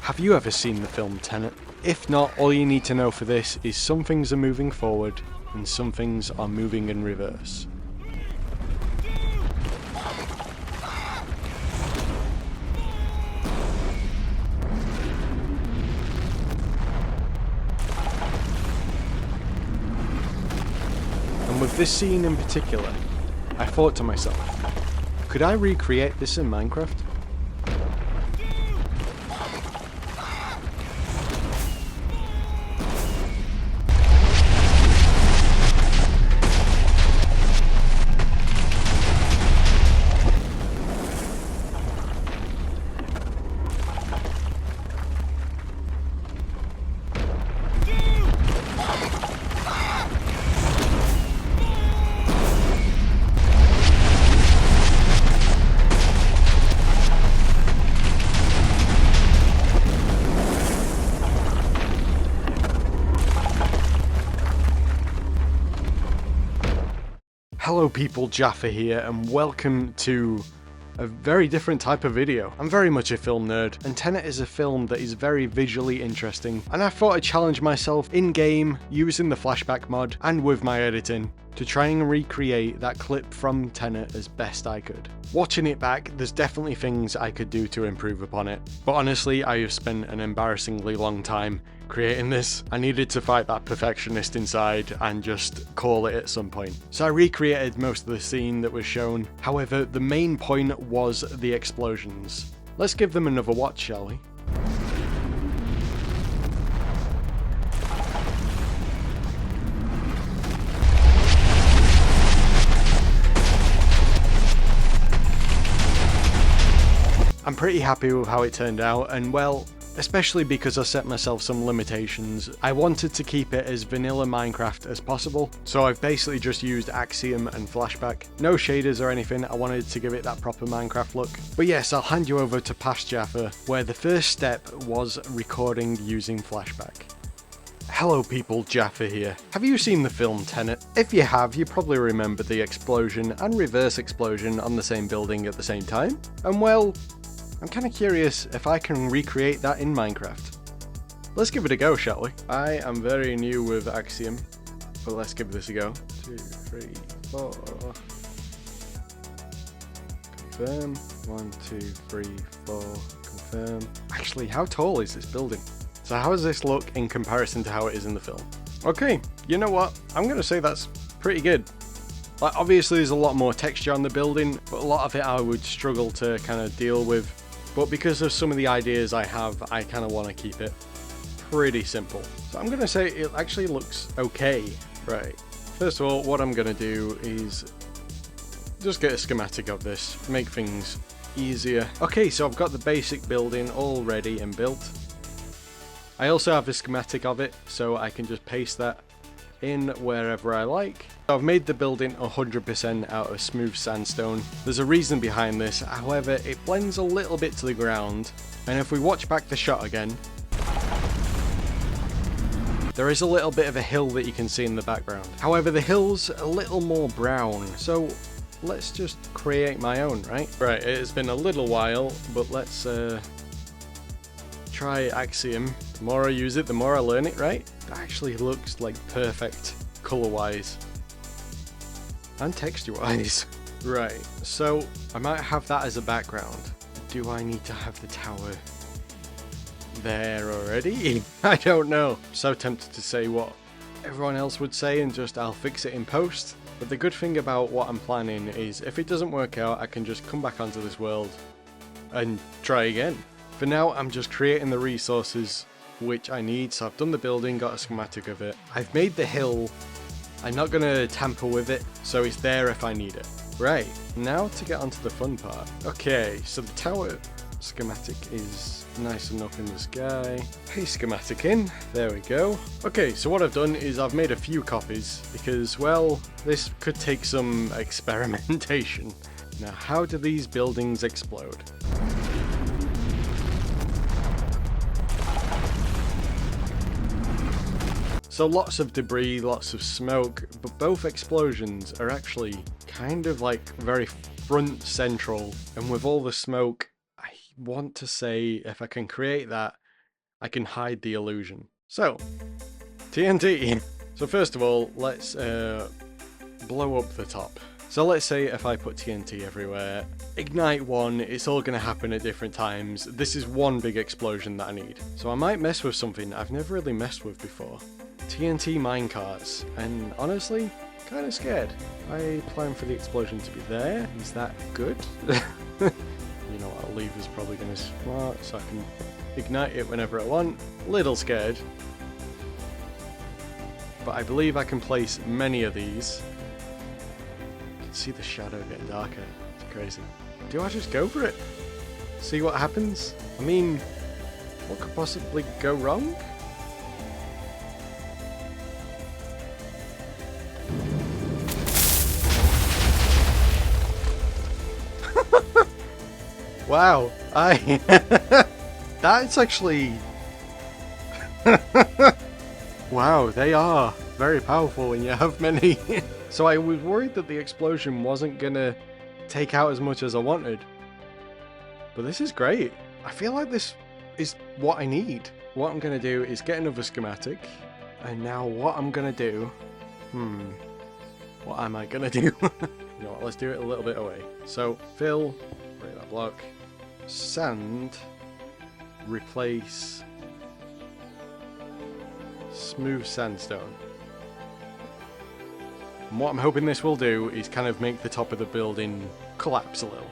Have you ever seen the film Tenet? If not, all you need to know for this is some things are moving forward and some things are moving in reverse. And with this scene in particular, I thought to myself, could I recreate this in Minecraft? Hello people, Jaffa here, and welcome to a very different type of video. I'm very much a film nerd, and Tenet is a film that is very visually interesting, and I thought I'd challenge myself in-game, using the Flashback mod, and with my editing, to try and recreate that clip from Tenet as best I could. Watching it back, there's definitely things I could do to improve upon it, but honestly, I have spent an embarrassingly long time creating this. I needed to fight that perfectionist inside and just call it at some point. So I recreated most of the scene that was shown. However, the main point was the explosions. Let's give them another watch, shall we? I'm pretty happy with how it turned out, and well, especially because I set myself some limitations. I wanted to keep it as vanilla Minecraft as possible, so I've basically just used Axiom and Flashback. No shaders or anything, I wanted to give it that proper Minecraft look. But yes, I'll hand you over to past Jaffa, where the first step was recording using Flashback. Hello people, Jaffa here. Have you seen the film Tenet? If you have, you probably remember the explosion and reverse explosion on the same building at the same time. And well, I'm kind of curious if I can recreate that in Minecraft. Let's give it a go, shall we? I am very new with Axiom, but let's give this a go. 2, 3, 4. Confirm. 1, 2, 3, 4. Confirm. Actually, how tall is this building? So how does this look in comparison to how it is in the film? Okay, you know what? I'm going to say that's pretty good. Like, obviously there's a lot more texture on the building, but a lot of it I would struggle to kind of deal with. But because of some of the ideas I have, I kind of want to keep it pretty simple. So I'm going to say it actually looks okay. Right. First of all, what I'm going to do is just get a schematic of this, make things easier. Okay, so I've got the basic building all ready and built. I also have a schematic of it, so I can just paste that in wherever I like. I've made the building 100% out of smooth sandstone. There's a reason behind this, however it blends a little bit to the ground, and if we watch back the shot again, there is a little bit of a hill that you can see in the background. However, the hill's a little more brown, so let's just create my own, right? Right, it has been a little while, but let's try Axiom. The more I use it, the more I learn it, right? It actually looks like perfect color-wise and texture-wise. Right, so I might have that as a background. Do I need to have the tower there already? I don't know. So tempted to say what everyone else would say and just I'll fix it in post. But the good thing about what I'm planning is if it doesn't work out, I can just come back onto this world and try again. For now, I'm just creating the resources which I need. So I've done the building, got a schematic of it. I've made the hill. I'm not going to tamper with it, so it's there if I need it. Right, now to get onto the fun part. Okay, so the tower schematic is nice enough in the sky. Paste schematic in, there we go. Okay, so what I've done is I've made a few copies because, well, this could take some experimentation. Now, how do these buildings explode? So lots of debris, lots of smoke, but both explosions are actually kind of like very front central. And with all the smoke, I want to say if I can create that I can hide the illusion. So, TNT. So first of all, let's blow up the top. So let's say if I put TNT everywhere, ignite one, it's all going to happen at different times. This is one big explosion that I need. So I might mess with something I've never really messed with before. TNT minecarts, and honestly, kind of scared. I plan for the explosion to be there. Is that good? You know what, a lever's probably going to smart, so I can ignite it whenever I want. Little scared. But I believe I can place many of these. You can see the shadow getting darker. It's crazy. Do I just go for it? See what happens? I mean, what could possibly go wrong? Wow, that's actually... Wow, they are very powerful when you have many. So I was worried that the explosion wasn't gonna take out as much as I wanted. But this is great. I feel like this is what I need. What I'm gonna do is get another schematic. And now what I'm gonna do... What am I gonna do? You know what, let's do it a little bit away. So, fill, break that block. Sand, replace smooth sandstone. And what I'm hoping this will do is kind of make the top of the building collapse a little.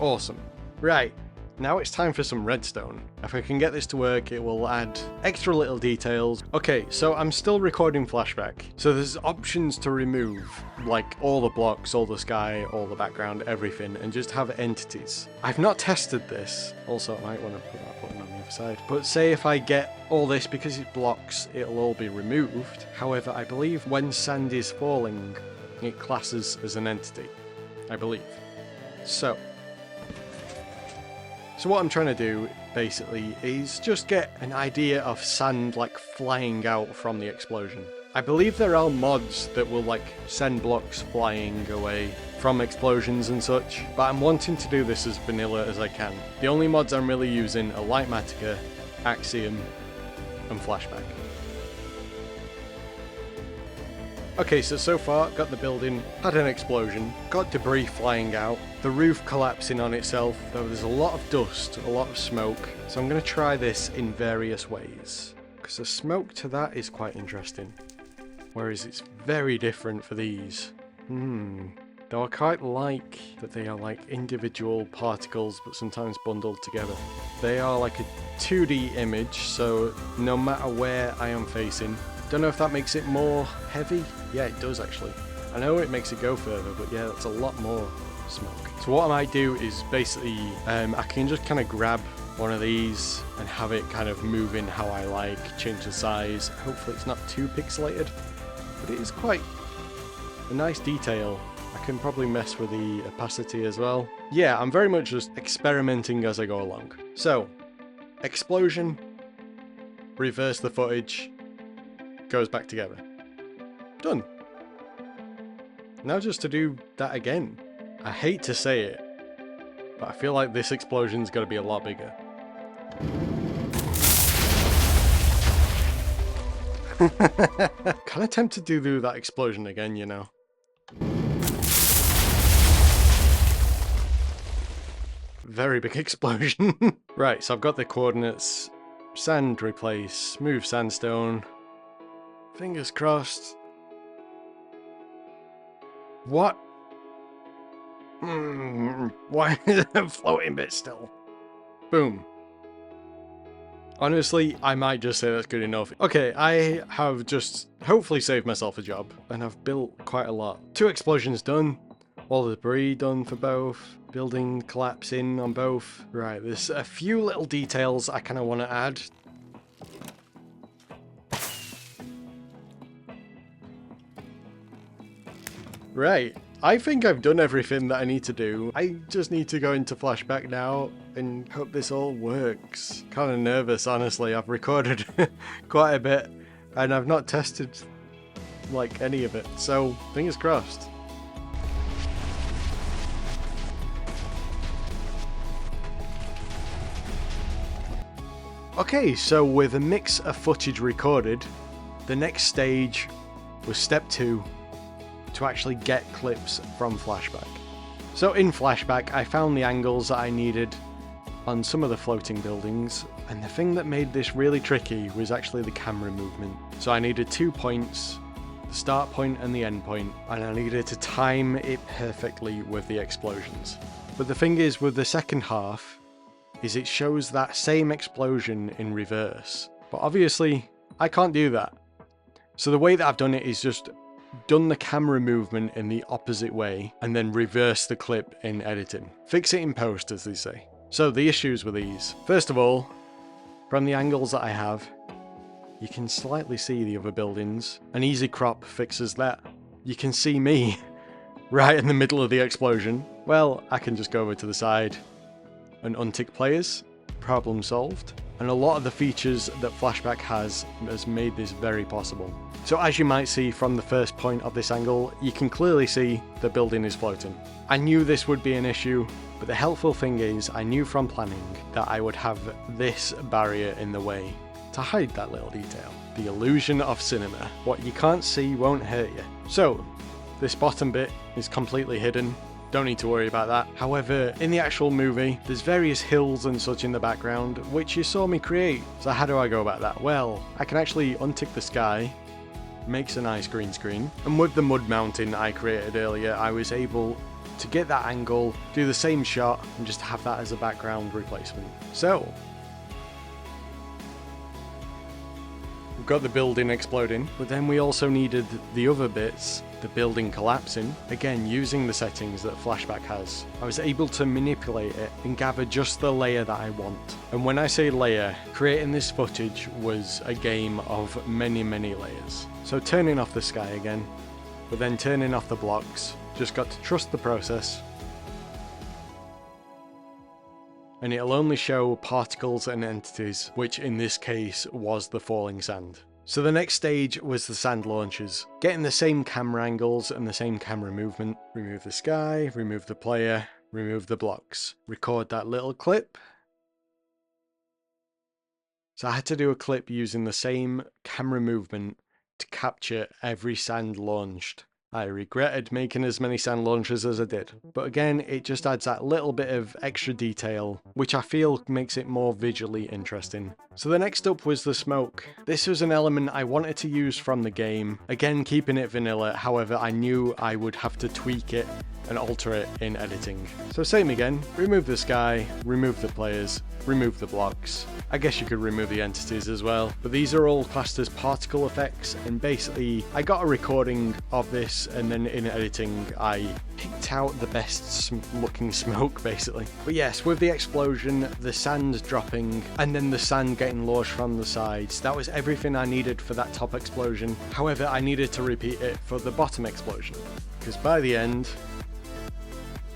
Awesome. Right, now it's time for some redstone. If I can get this to work, it will add extra little details. Okay, so I'm still recording Flashback. So there's options to remove, like all the blocks, all the sky, all the background, everything, and just have entities. I've not tested this. Also, I might want to put that button on the other side. But say if I get all this, because it blocks, it'll all be removed. However, I believe when sand is falling, it classes as an entity. I believe. So what I'm trying to do, basically, is just get an idea of sand, like, flying out from the explosion. I believe there are mods that will, like, send blocks flying away from explosions and such, but I'm wanting to do this as vanilla as I can. The only mods I'm really using are Lightmatica, Axiom, and Flashback. Okay, so far, got the building, had an explosion, got debris flying out, the roof collapsing on itself, though there's a lot of dust, a lot of smoke, so I'm going to try this in various ways. Because the smoke to that is quite interesting, whereas it's very different for these. Though I quite like that they are like individual particles, but sometimes bundled together. They are like a 2D image, so no matter where I am facing, don't know if that makes it more heavy. Yeah, it does actually. I know it makes it go further, but yeah, that's a lot more smoke. So what I might do is basically, I can just kind of grab one of these and have it kind of moving how I like, change the size. Hopefully it's not too pixelated, but it is quite a nice detail. I can probably mess with the opacity as well. Yeah, I'm very much just experimenting as I go along. So, explosion, reverse the footage, goes back together. Done. Now just to do that again. I hate to say it, but I feel like this explosion's got to be a lot bigger. Kind of tempted to do that explosion again, you know. Very big explosion. Right, so I've got the coordinates. Sand replace, smooth sandstone. Fingers crossed. What? Why is it floating bit still? Boom. Honestly, I might just say that's good enough. Okay, I have just hopefully saved myself a job, and I've built quite a lot. 2 explosions done, all the debris done for both, building collapsing on both. Right, there's a few little details I kind of want to add. Right, I think I've done everything that I need to do. I just need to go into Flashback now and hope this all works. Kind of nervous, honestly. I've recorded quite a bit and I've not tested like any of it, so fingers crossed. Okay, so with a mix of footage recorded, the next stage was step 2, to actually get clips from Flashback. So in Flashback, I found the angles that I needed on some of the floating buildings, and the thing that made this really tricky was actually the camera movement. So I needed 2 points, the start point and the end point, and I needed to time it perfectly with the explosions. But the thing is, with the second half, is it shows that same explosion in reverse. But obviously, I can't do that. So the way that I've done it is just done the camera movement in the opposite way, and then reverse the clip in editing. Fix it in post, as they say. So the issues with these. First of all, from the angles that I have, you can slightly see the other buildings. An easy crop fixes that. You can see me right in the middle of the explosion. Well, I can just go over to the side and untick players. Problem solved. And a lot of the features that Flashback has made this very possible. So as you might see from the first point of this angle, you can clearly see the building is floating. I knew this would be an issue, but the helpful thing is I knew from planning that I would have this barrier in the way to hide that little detail. The illusion of cinema. What you can't see won't hurt you. So this bottom bit is completely hidden. Don't need to worry about that. However, in the actual movie, there's various hills and such in the background, which you saw me create. So how do I go about that? Well, I can actually untick the sky, makes a nice green screen, and with the mud mountain I created earlier, I was able to get that angle, do the same shot, and just have that as a background replacement. So, we've got the building exploding, but then we also needed the other bits, the building collapsing. Again, using the settings that Flashback has, I was able to manipulate it and gather just the layer that I want. And when I say layer, creating this footage was a game of many layers. So turning off the sky again, but then turning off the blocks, just got to trust the process. And it'll only show particles and entities, which in this case was the falling sand. So the next stage was the sand launches. Getting the same camera angles and the same camera movement. Remove the sky, remove the player, remove the blocks. Record that little clip. So I had to do a clip using the same camera movement to capture every sand launched. I regretted making as many sand launches as I did, but again, it just adds that little bit of extra detail, which I feel makes it more visually interesting. So the next up was the smoke. This was an element I wanted to use from the game, again keeping it vanilla, however I knew I would have to tweak it and alter it in editing. So same again, remove the sky, remove the players, remove the blocks. I guess you could remove the entities as well, but these are all classed as particle effects, and basically I got a recording of this and then in editing I picked out the best looking smoke basically. But yes, with the explosion, the sand dropping, and then the sand getting launched from the sides, that was everything I needed for that top explosion. However, I needed to repeat it for the bottom explosion, because by the end,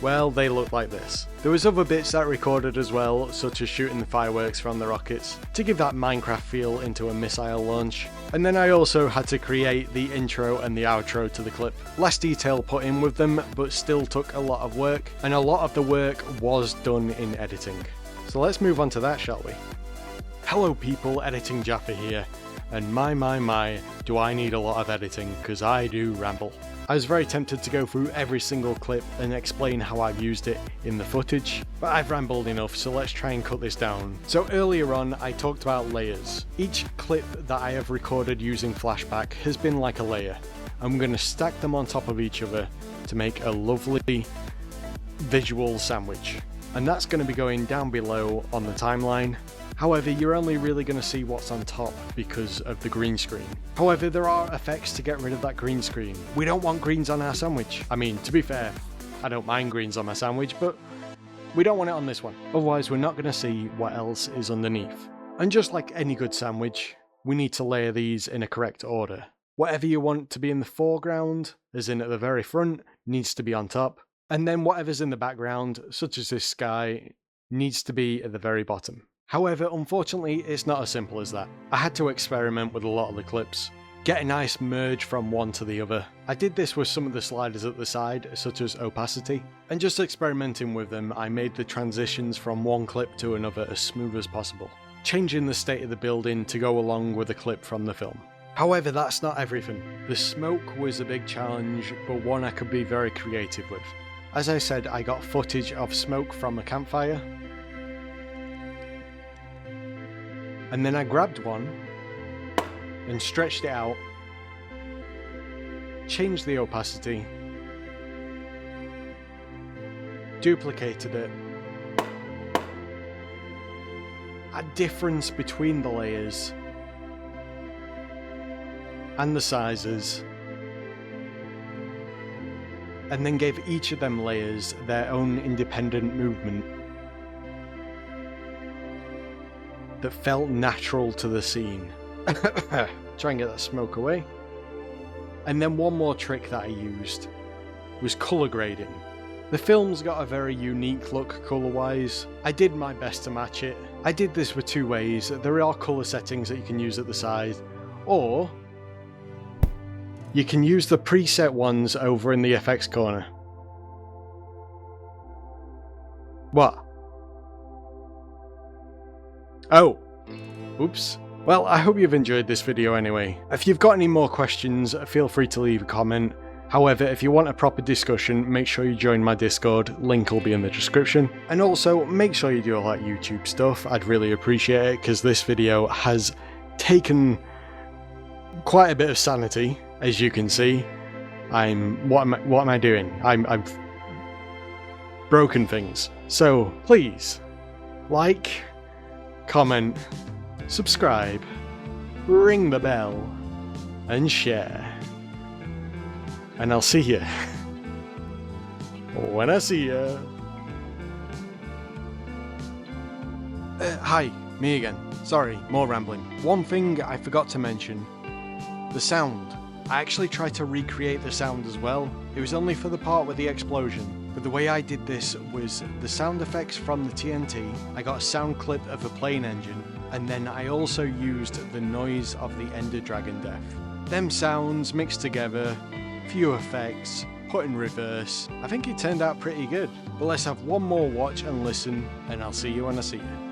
well, they look like this. There was other bits that recorded as well, such as shooting the fireworks from the rockets, to give that Minecraft feel into a missile launch. And then I also had to create the intro and the outro to the clip. Less detail put in with them, but still took a lot of work, and a lot of the work was done in editing. So let's move on to that, shall we? Hello people, Editing Jaffa here, and my, do I need a lot of editing, because I do ramble. I was very tempted to go through every single clip and explain how I've used it in the footage, but I've rambled enough, so let's try and cut this down. So earlier on, I talked about layers. Each clip that I have recorded using Flashback has been like a layer. I'm going to stack them on top of each other to make a lovely visual sandwich. And that's going to be going down below on the timeline. However, you're only really going to see what's on top because of the green screen. However, there are effects to get rid of that green screen. We don't want greens on our sandwich. I mean, to be fair, I don't mind greens on my sandwich, but we don't want it on this one. Otherwise, we're not going to see what else is underneath. And just like any good sandwich, we need to layer these in a correct order. Whatever you want to be in the foreground, as in at the very front, needs to be on top. And then whatever's in the background, such as this sky, needs to be at the very bottom. However, unfortunately, it's not as simple as that. I had to experiment with a lot of the clips, get a nice merge from one to the other. I did this with some of the sliders at the side, such as opacity, and just experimenting with them, I made the transitions from one clip to another as smooth as possible. changing the state of the building to go along with a clip from the film. However, that's not everything. The smoke was a big challenge, but one I could be very creative with. As I said, I got footage of smoke from a campfire, and then I grabbed one and stretched it out, changed the opacity, duplicated it, a difference between the layers and the sizes, and then gave each of them layers their own independent movement that felt natural to the scene. Try and get that smoke away. And then one more trick that I used was colour grading. The film's got a very unique look colour-wise. I did my best to match it. I did this with two ways. There are colour settings that you can use at the side, or you can use the preset ones over in the effects corner. What? Oh. Oops. Well, I hope you've enjoyed this video anyway. If you've got any more questions, feel free to leave a comment. However, if you want a proper discussion, make sure you join my Discord, link will be in the description. And also, make sure you do all that YouTube stuff, I'd really appreciate it, because this video has taken quite a bit of sanity, as you can see. What am I doing? I've broken things. So, please, like, comment, subscribe, ring the bell, and share. And I'll see you when I see ya. Hi, me again. Sorry, more rambling. One thing I forgot to mention, the sound. I actually tried to recreate the sound as well. It was only for the part with the explosion. But the way I did this was the sound effects from the TNT, I got a sound clip of a plane engine, and then I also used the noise of the Ender Dragon death. Them sounds mixed together, few effects, put in reverse. I think it turned out pretty good. But let's have one more watch and listen, and I'll see you when I see you.